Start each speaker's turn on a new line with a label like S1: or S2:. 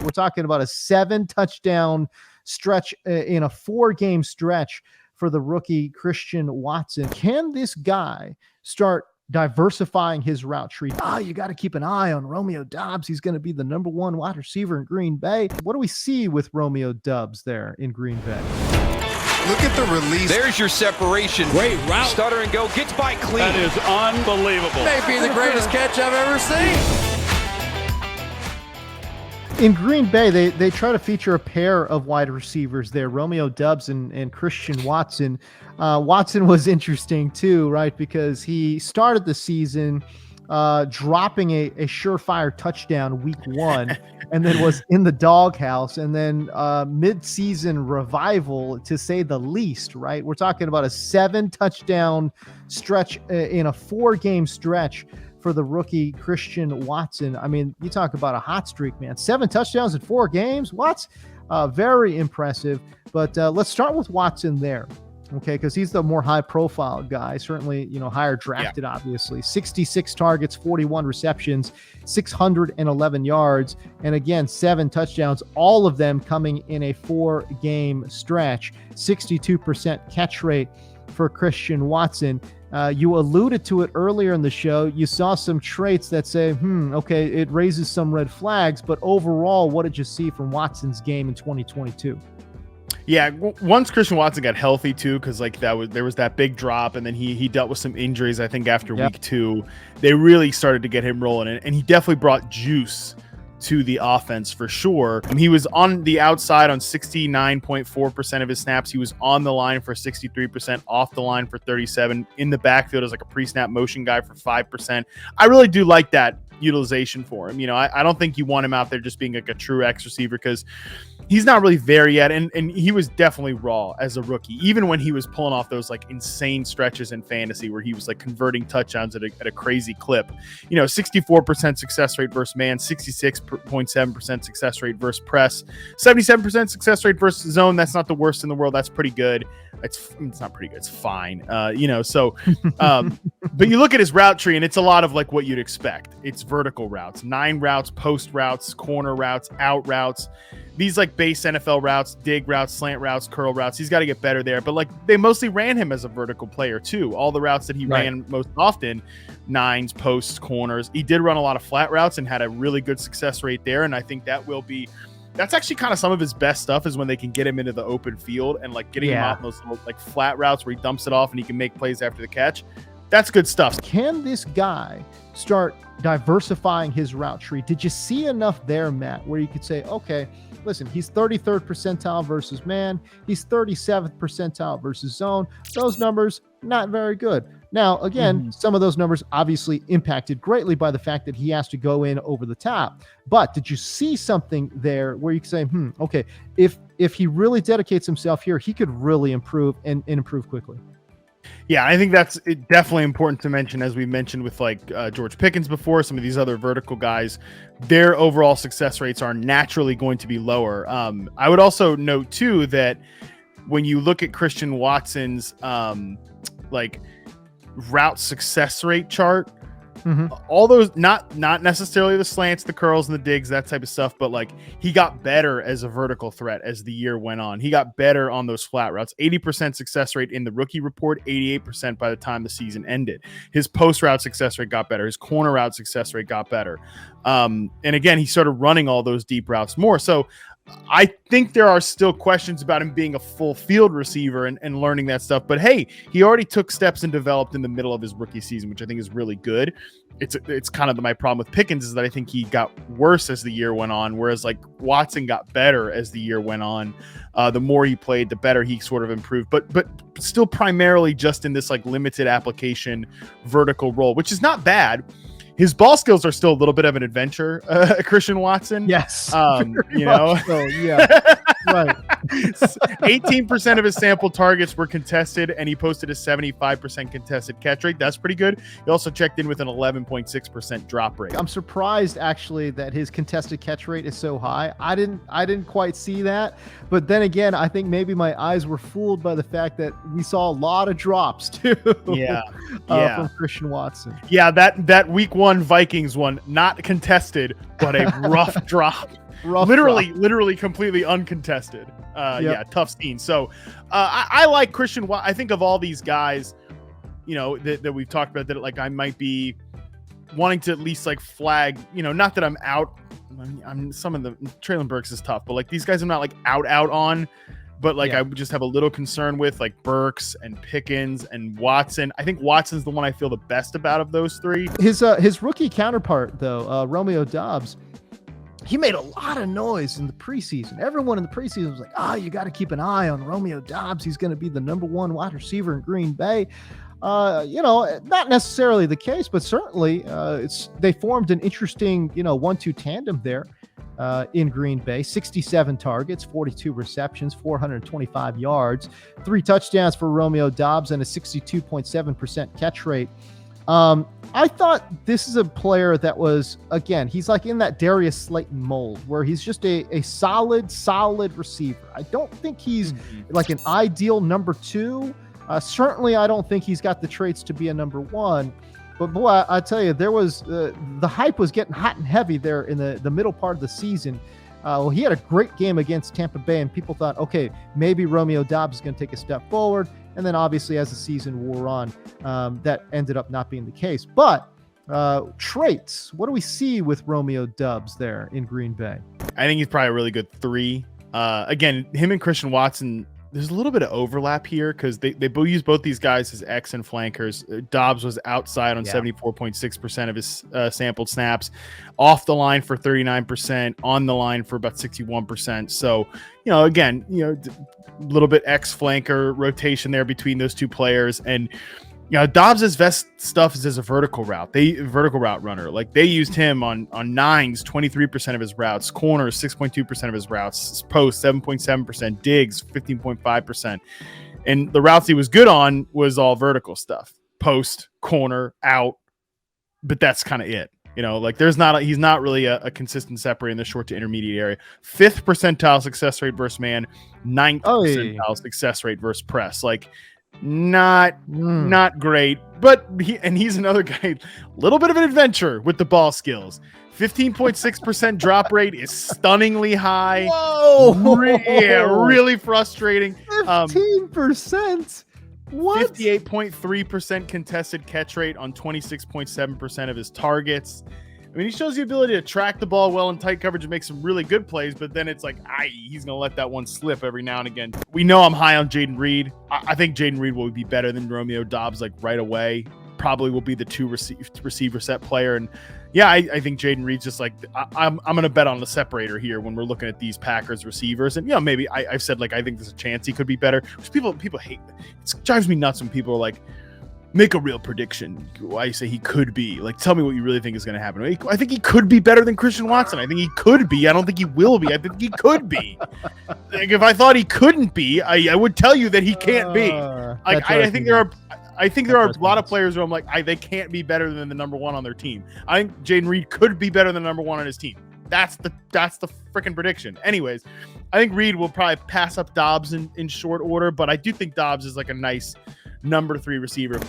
S1: We're talking about a 7-touchdown stretch in a 4-game stretch for the rookie Christian Watson. Can this guy start diversifying his route tree? You got to keep an eye on Romeo Doubs. He's going to be the number 1 wide receiver in Green Bay. What do we see with Romeo Doubs there in Green Bay?
S2: Look at the release.
S3: There's your separation.
S4: Great route.
S3: Stutter and go. Gets by clean.
S4: That is unbelievable.
S2: Maybe the greatest catch I've ever seen.
S1: In Green Bay, they try to feature a pair of wide receivers there, Romeo Doubs and Christian Watson. Watson was interesting too, right? Because he started the season dropping a surefire touchdown week 1 and then was in the doghouse, and then mid-season revival, to say the least, right? We're talking about a 7-touchdown stretch in a 4-game stretch for the rookie Christian Watson. I mean, you talk about a hot streak, man. 7 touchdowns in 4 games. What? Very impressive. But let's start with Watson there, okay, because he's the more high-profile guy. Certainly, higher drafted, obviously. 66 targets, 41 receptions, 611 yards, and again, 7 touchdowns, all of them coming in a 4-game stretch. 62% catch rate for Christian Watson. You alluded to it earlier in the show. You saw some traits that say, okay, it raises some red flags, but overall, what did you see from Watson's game in 2022?
S5: Yeah, once Christian Watson got healthy too, because there was that big drop, and then he dealt with some injuries. I think after week 2, they really started to get him rolling, and he definitely brought juice to the offense for sure. He was on the outside on 69.4% of his snaps. He was on the line for 63%, off the line for 37%, in the backfield as like a pre-snap motion guy for 5%. I really do like that utilization for him. I don't think you want him out there just being like a true X receiver, because he's not really there yet, and he was definitely raw as a rookie, even when he was pulling off those like insane stretches in fantasy where he was like converting touchdowns at a crazy clip. 64% success rate versus man, 66.7% success rate versus press, 77% success rate versus zone. That's not the worst in the world. That's pretty good. It's not pretty good. It's fine. But you look at his route tree, and it's a lot of like what you'd expect. It's vertical routes, 9 routes, post routes, corner routes, out routes. These like base NFL routes, dig routes, slant routes, curl routes. He's got to get better there. But like they mostly ran him as a vertical player too. All the routes that he ran most often, 9s, posts, corners. He did run a lot of flat routes and had a really good success rate there. And I think that's actually kind of some of his best stuff, is when they can get him into the open field and like getting him out in those little, like flat routes where he dumps it off and he can make plays after the catch. That's good stuff.
S1: Can this guy start diversifying his route tree? Did you see enough there, Matt, where you could say, okay, listen, he's 33rd percentile versus man. He's 37th percentile versus zone. Those numbers, not very good. Now, again, some of those numbers obviously impacted greatly by the fact that he has to go in over the top. But did you see something there where you could say, okay, if he really dedicates himself here, he could really improve and improve quickly?
S5: Yeah, I think that's definitely important to mention, as we mentioned with like George Pickens before, some of these other vertical guys, their overall success rates are naturally going to be lower. I would also note too that when you look at Christian Watson's like route success rate chart, all those, not necessarily the slants, the curls and the digs, that type of stuff, but like he got better as a vertical threat as the year went on. He got better on those flat routes. 80% success rate in the rookie report, 88% by the time the season ended. His post route success rate got better. His corner route success rate got better. And again, he started running all those deep routes more. So I think there are still questions about him being a full field receiver and learning that stuff. But hey, he already took steps and developed in the middle of his rookie season, which I think is really good. It's kind of my problem with Pickens is that I think he got worse as the year went on, whereas like Watson got better as the year went on. The more he played, the better he sort of improved, but still primarily just in this like limited application vertical role, which is not bad. His ball skills are still a little bit of an adventure, Christian Watson.
S1: Yes.
S5: You know,
S1: so, yeah, right.
S5: 18% of his sample targets were contested, and he posted a 75% contested catch rate. That's pretty good. He also checked in with an 11.6% drop rate.
S1: I'm surprised actually that his contested catch rate is so high. I didn't quite see that, but then again, I think maybe my eyes were fooled by the fact that we saw a lot of drops too. From Christian Watson.
S5: Yeah, that week 1 Vikings one, not contested, but a rough drop. literally completely uncontested. Yeah, tough scene. So I like Christian Watson. I think of all these guys, that we've talked about, that like I might be wanting to at least like flag, not that I'm out. I'm some of the Traylon Burks is tough, but like these guys I'm not like out on, but like I just have a little concern with, like Burks and Pickens and Watson. I think Watson's the one I feel the best about of those three.
S1: His rookie counterpart though, Romeo Doubs, he made a lot of noise in the preseason. Everyone in the preseason was like, you got to keep an eye on Romeo Doubs. He's going to be the number one wide receiver in Green Bay. Not necessarily the case, but certainly they formed an interesting, 1-2 tandem there in Green Bay. 67 targets, 42 receptions, 425 yards, 3 touchdowns for Romeo Doubs, and a 62.7% catch rate. I thought this is a player that was, again, he's like in that Darius Slayton mold where he's just a solid receiver. I don't think he's like an ideal number 2. Certainly, I don't think he's got the traits to be a number 1. But boy, I tell you, there was the hype was getting hot and heavy there in the middle part of the season. He had a great game against Tampa Bay, and people thought, okay, maybe Romeo Doubs is going to take a step forward. And then obviously, as the season wore on, that ended up not being the case. But traits, what do we see with Romeo Doubs there in Green Bay?
S5: I think he's probably a really good 3. Again, him and Christian Watson, there's a little bit of overlap here because they use both these guys as X and flankers. Doubs was outside on 74.6% of his sampled snaps, off the line for 39%, on the line for about 61%. So, again, a little bit X flanker rotation there between those two players. And, Dobbs' best stuff is as a vertical route runner. Like they used him on nines, 23% of his routes, corners, 6.2% of his routes, post, 7.7%, digs, 15.5%. And the routes he was good on was all vertical stuff, post, corner, out. But that's kind of it. He's not really a consistent separator in the short to intermediate area. 5th percentile success rate versus man, 9th percentile success rate versus press. Like, not great, but he's another guy, a little bit of an adventure with the ball skills. 15.6% drop rate is stunningly high.
S1: Whoa!
S5: Really frustrating.
S1: 15%. What?
S5: 58.3% contested catch rate on 26.7% of his targets. I mean, he shows the ability to track the ball well in tight coverage and make some really good plays, but then it's like, he's going to let that one slip every now and again. We know I'm high on Jaden Reed. I think Jaden Reed will be better than Romeo Doubs, like right away. Probably will be the 2 receiver set player. And yeah, I think Jaden Reed's just like, I'm going to bet on the separator here when we're looking at these Packers receivers. And, maybe I've said, like, I think there's a chance he could be better, which people hate. It drives me nuts when people are like, make a real prediction. I say he could be. Like, tell me what you really think is going to happen. I think he could be better than Christian Watson. I think he could be. I don't think he will be. I think he could be. Like, if I thought he couldn't be, I would tell you that he can't be. Like, I think there are a lot of players who I'm like, they can't be better than the number 1 on their team. I think Jaden Reed could be better than number 1 on his team. That's the freaking prediction. Anyways, I think Reed will probably pass up Doubs in short order, but I do think Doubs is like a nice number 3 receiver.